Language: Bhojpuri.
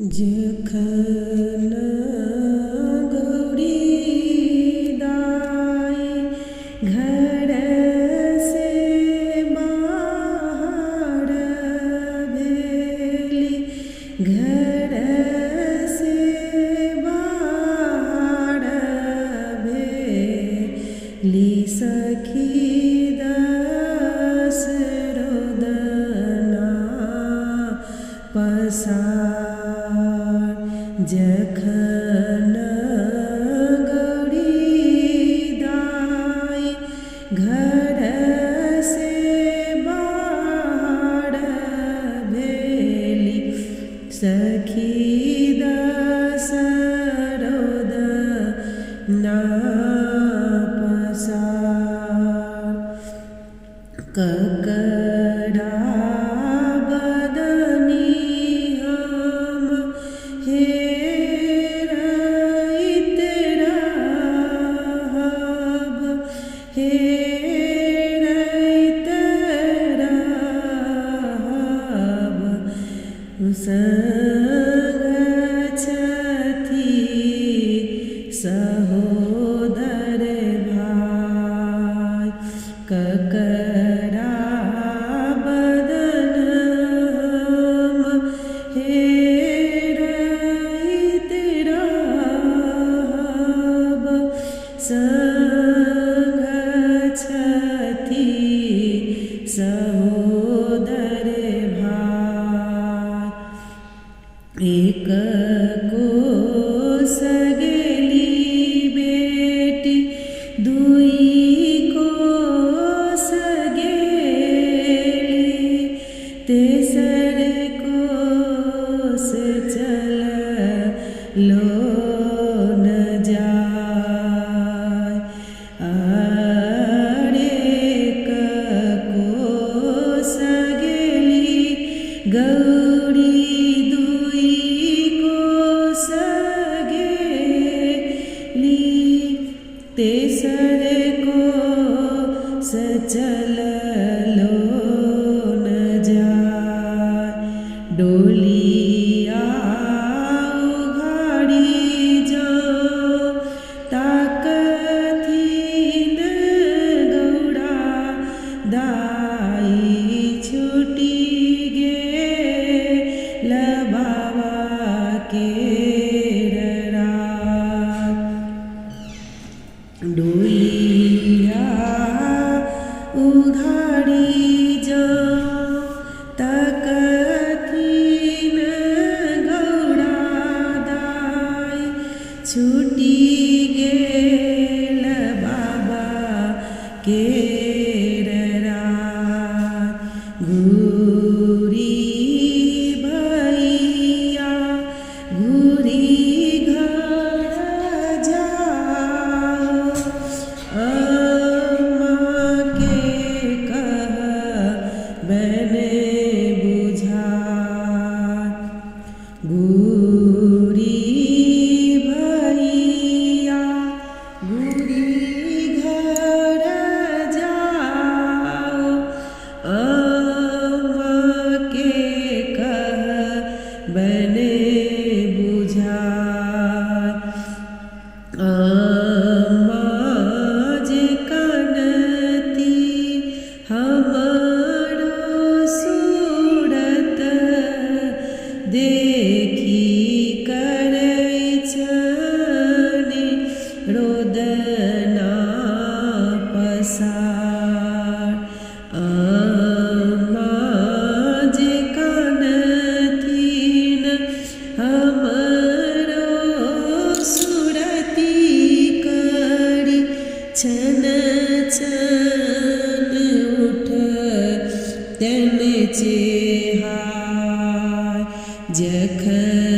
जखन गौरी दाई घर से बाहर भेली, घर से बाहर भेली सखी दस रोदना पसार। जखन गौरी दाई घर से बाहर भेली, सखी दस रोदना पसार। ककरा बदनी हम हेरैत रहब, हेरैत रहब। संग छथि सहोदर भाई, ककरा बदन हम हेरैत रहब। संग छथि सहोदर भाई, एक कोस गेली बेटी, दुई कोस गेली, तेसर कोस चललो न जाय। अरेक कोस गेली गौरी, दुई कोस गेली, तेसर कोस चललो न जाय। डोलिया उघाड़ी जाओ, ताकथिन गौड़ा दाई, छूटी गेल बाबा केर रात। डोलिया उघाड़ी जाओ, ताकथिन गौड़ा दाई, छूटी गेल बाबा केर रात। घूरी भैया घूरी घर जाओ, अम्मा के कहबनि बुझाय। घूरी भैया घूरी घर जाओ, अम्मा के कहबनि बुझाय। अम्मा जे कानती हमरो सूरत देखी, करै छनि रोदना पसार। अम्मा जे कानथिन हमरो सूरती करी, छन छन उठतनि चेहाय। जखन